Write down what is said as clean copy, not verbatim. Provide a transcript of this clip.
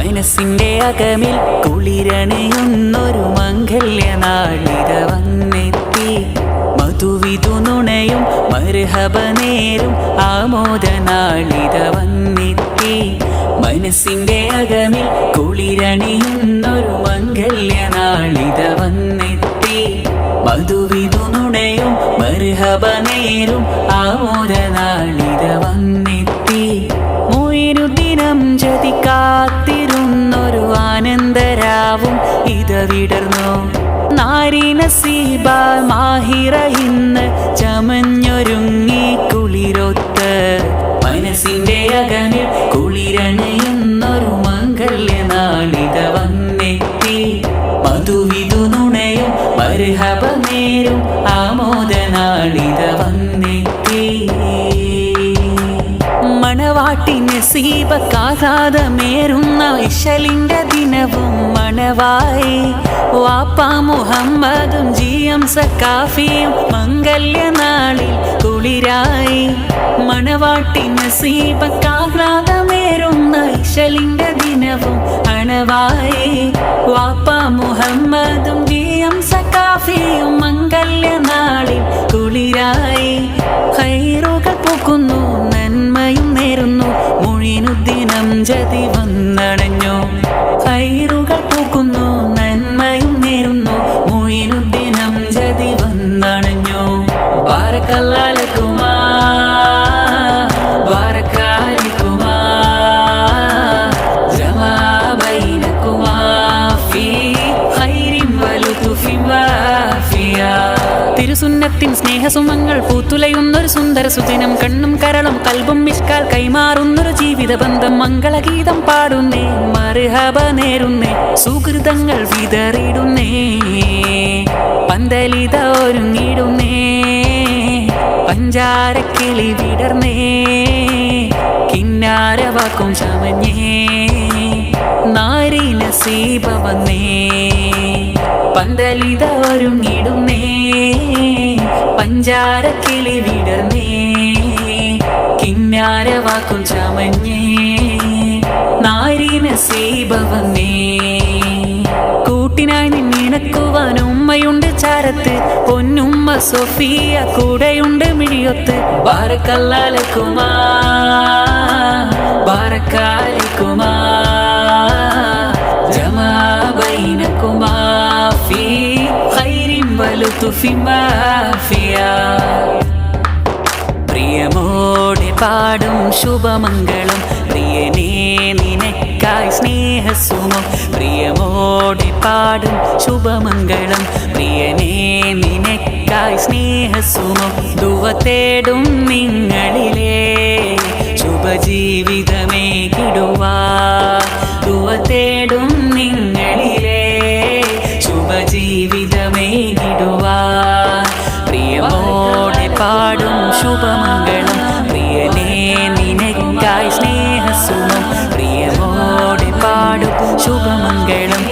മനസ്സിന്റെ അകമിൽ കുളിരണിയുന്നൊരു മംഗല്യനാളിത വന്നെത്തി. മധുവിധു നുണയും മർഹബനേരും ആമോദനാളിത വന്നെത്തി. മനസ്സിന്റെ അകമിൽ കുളിരണിയുന്നൊരു മംഗല്യനാളിത വന്നെത്തി. മധുവിധു നുണയും മർഹബനേരും ആമോദനാളിത വന്നെത്തി. മൊയ്നുദ്ദീനം ജതി കാത്തിരുന്നൊരു ആനന്ദരാവും ഇത വിടർന്നു. നാരി നസീബ മാഹിറ ഇന്ന് ചമഞ്ഞൊരുങ്ങി കുളിരൊത്ത്. മനസ്സിന്റെ അകമിൽ കുളിരണിയുന്നൊരു മംഗല്യനാളിത വന്നെത്തി. മധുവിധു നുണയും മർഹബനേരും ആമോദനാളിത വന്നെത്തി. മണവാട്ടി നസീബക്കാഘാതമേറുന്ന ഇശലിന്റെ ദിനവും മണവായി. വാപ്പ മുഹമ്മദും ജിയം സക്കാഫിയും മംഗല്യനാളിൽ കുളിരായി. മണവാട്ടി നസീബക്കാഘാതമേറുന്ന ഇശലിന്റെ ദിനവും അണവായി. വാപ്പ മുഹമ്മദും ജിയം സക്കാഫിയും മംഗല്യനാളിൽ കുളിരായി. ഖൈറുകൾ പൂക്കുന്നു നന്മയും നേരുന്നു മൊയ്നുദ്ദീനം ജതി വന്നണഞ്ഞു. ഖൈറുകൾ പൂക്കുന്നു നന്മയും നേരുന്നു മൊയ്നുദ്ദീനം ജതി വന്നണഞ്ഞു. ബാറക്കല്ലാഹു ലക്കുമാ ബാറക്കാലിക്കുമാ ജമാ ബൈനകുമാ ഫീ ഖൈരിൻ വലുതുഫിൻ വാഫിയാ. തിരുസുന്നത്തിൻ സ്നേഹസുമങ്ങൾ പൂത്തുലയുന്നൊരു സുന്ദര സുദിനം. കണ്ണും കരളും കൽബും മിഷ്കാൽ കൈമാറുന്നൊരു ജീവിത ബന്ധം. മംഗളഗീതം പാടുന്നേ മർഹബ നേരുന്നേ സുഹൃതങ്ങൾ വിതറിടുന്നേ. പന്തലിത ഒരുങ്ങിടുന്നേ പഞ്ചാരക്കിളി വിടർന്നേ. കിന്നാരവാക്കും ചമഞ്ഞേ നാരി നസീബ വന്നേ. പന്തലിത ഒരുങ്ങിടുന്നേ പഞ്ചാരക്കിളി വിടർന്നേ. കിന്നാരവാക്കും ചമഞ്ഞേ നാരി നസീബ വന്നേ. കൂട്ടിനായി നിന്നിണക്കുവാൻ ഉമ്മയുണ്ട് ചാരത്ത്. പൊന്നുമ്മ സൊഫിയ കൂടെയുണ്ട് മിഴിയൊത്ത്. ബാറക്കല്ലാഹു ലക്കുമാ ബാറക്കാലിക്കുമാ ജമാ ബൈനകുമാ ഫീ ഖൈരിൻ വലുതുഫിൻ വാഫിയാ. പ്രിയമോടെ പാടും ശുഭമംഗളം പ്രിയനേ നിനക്കായി സ്നേഹസുമം. പ്രിയമോടെ പാടും ശുഭമംഗളം പ്രിയനേ നിനക്കായി സ്നേഹസുമം. ദുവ തേടും നിങ്ങളിലേ ശുഭജീവിതമേകിടുവാ. ദുവ തേടും നിങ്ങളിലേ ശുഭജീവിതമേകിടുവാ. പ്രിയമോടെ പാടും ശുഭമംഗളം പ്രിയനേ നിനക്കായി സ്നേഹസുമം. പ്രിയമോടെ പാടും ശുഭമംഗളം